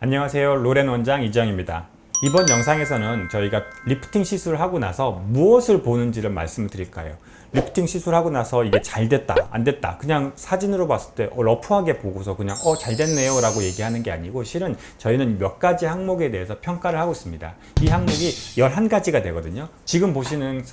안녕하세요. 로렌 원장 이정입니다. 이번 영상에서는 저희가 리프팅 시술을 하고 나서 무엇을 보는지를 말씀을 드릴까요? 리프팅 시술하고 나서 이게 잘 됐다, 안 됐다, 그냥 사진으로 봤을 때 러프하게 보고서 그냥 잘 됐네요 라고 얘기하는 게 아니고, 실은 저희는 몇 가지 항목에 대해서 평가를 하고 있습니다. 이 항목이 11가지가 되거든요. 지금 보시는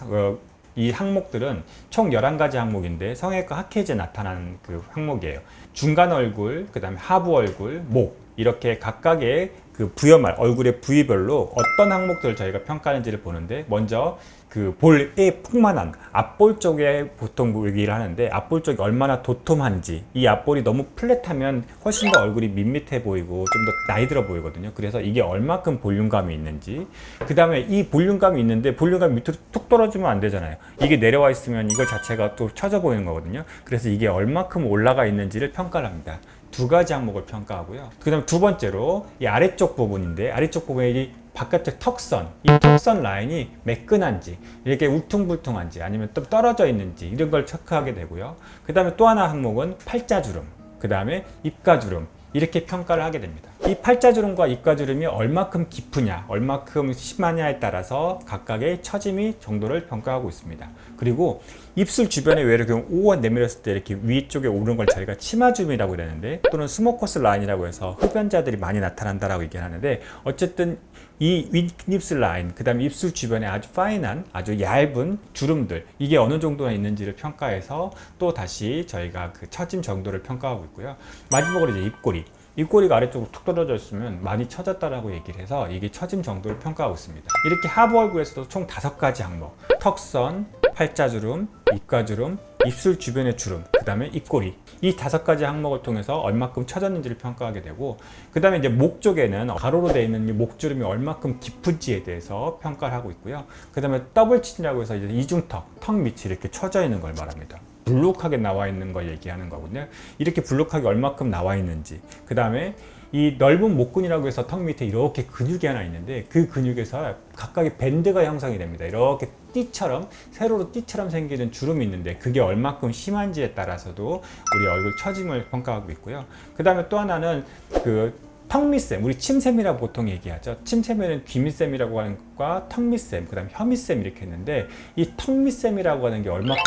이 항목들은 총 11가지 항목인데 성형외과 학회지에 나타난 그 항목이에요. 중간 얼굴, 그 다음에 하부 얼굴, 목, 이렇게 각각의 그 부여말, 얼굴의 부위별로 어떤 항목들을 저희가 평가하는지를 보는데, 먼저 그 볼의 풍만한 앞볼 쪽에 보통 얘기를 하는데, 앞볼 쪽이 얼마나 도톰한지, 이 앞볼이 너무 플랫하면 훨씬 더 얼굴이 밋밋해 보이고 좀 더 나이 들어 보이거든요. 그래서 이게 얼마큼 볼륨감이 있는지, 그 다음에 이 볼륨감이 있는데 볼륨감이 밑으로 툭 떨어지면 안 되잖아요. 이게 내려와 있으면 이거 자체가 또 처져 보이는 거거든요. 그래서 이게 얼마큼 올라가 있는지를 평가를 합니다. 두 가지 항목을 평가하고요. 그 다음에 두 번째로 이 아래쪽 부분인데, 아래쪽 부분에 이 바깥쪽 턱선, 이 턱선 라인이 매끈한지, 이렇게 울퉁불퉁한지, 아니면 또 떨어져 있는지, 이런 걸 체크하게 되고요. 그 다음에 또 하나 항목은 팔자주름, 그 다음에 입가주름, 이렇게 평가를 하게 됩니다. 이 팔자주름과 입가주름이 얼마큼 깊으냐, 얼마큼 심하냐에 따라서 각각의 처짐이 정도를 평가하고 있습니다. 그리고 입술 주변에 왜 이렇게 오가 내밀었을 때 이렇게 위쪽에 오르는 걸 저희가 치마주름이라고 그러는데, 또는 스모커스 라인이라고 해서 흡연자들이 많이 나타난다라고 얘기하는데, 어쨌든 이 윗입술 라인, 그 다음에 입술 주변에 아주 파인한, 아주 얇은 주름들, 이게 어느 정도나 있는지를 평가해서 또 다시 저희가 그 처짐 정도를 평가하고 있고요. 마지막으로 이제 입꼬리. 입꼬리가 아래쪽으로 툭 떨어져 있으면 많이 처졌다라고 얘기를 해서 이게 처짐 정도를 평가하고 있습니다. 이렇게 하부 얼굴에서도 총 5가지 항목, 턱선, 팔자주름, 입가주름, 입술 주변의 주름, 그 다음에 입꼬리, 이 5가지 항목을 통해서 얼마큼 처졌는지를 평가하게 되고, 그 다음에 이제 목 쪽에는 가로로 되어 있는 이 목주름이 얼마큼 깊은지에 대해서 평가를 하고 있고요. 그 다음에 더블친이라고 해서 이제 이중턱, 턱 밑이 이렇게 처져 있는 걸 말합니다. 불룩하게 나와 있는 걸 얘기하는 거거든요. 이렇게 불룩하게 얼마큼 나와 있는지, 그 다음에 이 넓은 목근이라고 해서 턱 밑에 이렇게 근육이 하나 있는데, 그 근육에서 각각의 밴드가 형성이 됩니다. 이렇게 띠처럼, 세로로 띠처럼 생기는 주름이 있는데, 그게 얼마큼 심한지에 따라서도 우리 얼굴 처짐을 평가하고 있고요. 그 다음에 또 하나는 그 턱밑샘, 우리 침샘이라고 보통 얘기하죠. 침샘에는 귀밑샘이라고 하는 것과 턱밑샘, 그 다음에 혀밑샘 이렇게 있는데, 이 턱밑샘이라고 하는 게 얼마큼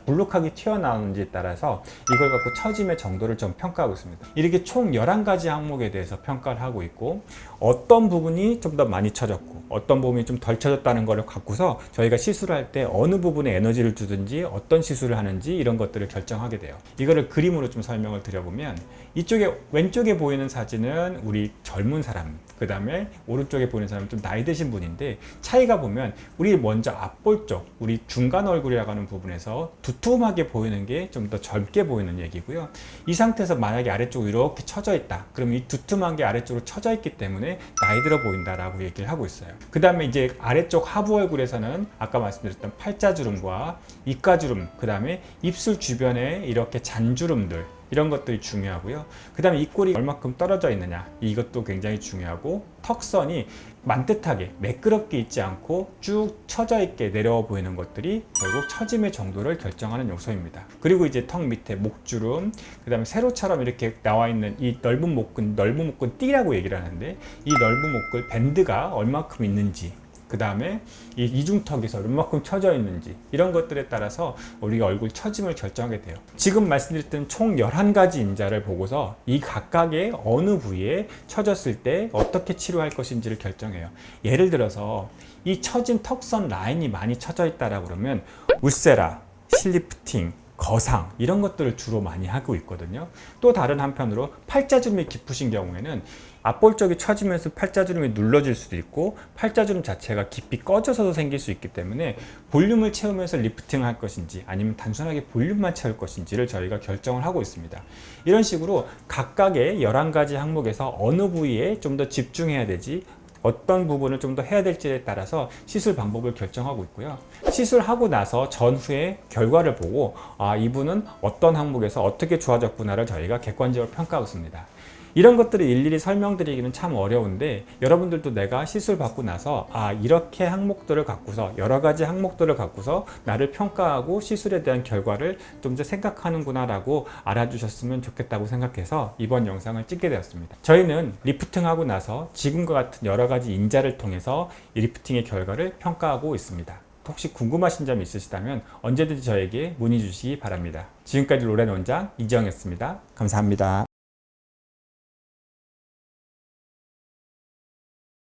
불룩하게 튀어나오는지에 따라서 이걸 갖고 처짐의 정도를 좀 평가하고 있습니다. 이렇게 총 11가지 항목에 대해서 평가를 하고 있고, 어떤 부분이 좀 더 많이 처졌고 어떤 부분이 좀 덜 처졌다는 걸 갖고서 저희가 시술할 때 어느 부분에 에너지를 주든지 어떤 시술을 하는지 이런 것들을 결정하게 돼요. 이거를 그림으로 좀 설명을 드려보면, 이쪽에 왼쪽에 보이는 사진은 우리 젊은 사람, 그 다음에 오른쪽에 보이는 사람은 좀 나이 드신 분인데, 차이가 보면 우리 먼저 앞볼 쪽, 우리 중간 얼굴이라고 하는 부분에서 두툼하게 보이는 게 좀 더 젊게 보이는 얘기고요. 이 상태에서 만약에 아래쪽으로 이렇게 처져 있다, 그럼 이 두툼한 게 아래쪽으로 처져 있기 때문에 나이 들어 보인다라고 얘기를 하고 있어요. 그 다음에 이제 아래쪽 하부 얼굴에서는 아까 말씀드렸던 팔자주름과 입가주름, 그 다음에 입술 주변에 이렇게 잔주름들, 이런 것들이 중요하고요. 그 다음에 입꼬리 얼마큼 떨어져 있느냐, 이것도 굉장히 중요하고, 턱선이 만듯하게 매끄럽게 있지 않고 쭉 처져 있게 내려와 보이는 것들이 결국 처짐의 정도를 결정하는 요소입니다. 그리고 이제 턱 밑에 목주름, 그 다음에 세로처럼 이렇게 나와 있는 이 넓은 목근 띠라고 얘기를 하는데, 이 넓은 목근 밴드가 얼마큼 있는지, 그 다음에 이 이중턱에서 얼마큼 처져 있는지, 이런 것들에 따라서 우리가 얼굴 처짐을 결정하게 돼요. 지금 말씀드렸던 총 11가지 인자를 보고서 이 각각의 어느 부위에 처졌을 때 어떻게 치료할 것인지를 결정해요. 예를 들어서 이 처진 턱선 라인이 많이 처져 있다라고 그러면 울세라, 실리프팅, 거상, 이런 것들을 주로 많이 하고 있거든요. 또 다른 한편으로 팔자주름이 깊으신 경우에는 앞볼 쪽이 처지면서 팔자주름이 눌러질 수도 있고, 팔자주름 자체가 깊이 꺼져서도 생길 수 있기 때문에 볼륨을 채우면서 리프팅을 할 것인지 아니면 단순하게 볼륨만 채울 것인지를 저희가 결정을 하고 있습니다. 이런 식으로 각각의 11가지 항목에서 어느 부위에 좀 더 집중해야 되지, 어떤 부분을 좀 더 해야 될지에 따라서 시술 방법을 결정하고 있고요. 시술하고 나서 전후의 결과를 보고 이분은 어떤 항목에서 어떻게 좋아졌구나를 저희가 객관적으로 평가하고 있습니다. 이런 것들을 일일이 설명드리기는 참 어려운데 여러분들도 내가 시술 받고 나서 이렇게 항목들을 갖고서 여러 가지 항목들을 갖고서 나를 평가하고 시술에 대한 결과를 좀 더 생각하는구나 라고 알아주셨으면 좋겠다고 생각해서 이번 영상을 찍게 되었습니다. 저희는 리프팅하고 나서 지금과 같은 여러 가지 인자를 통해서 이 리프팅의 결과를 평가하고 있습니다. 혹시 궁금하신 점 있으시다면 언제든지 저에게 문의 주시기 바랍니다. 지금까지 로렌 원장 이지영이었습니다. 감사합니다.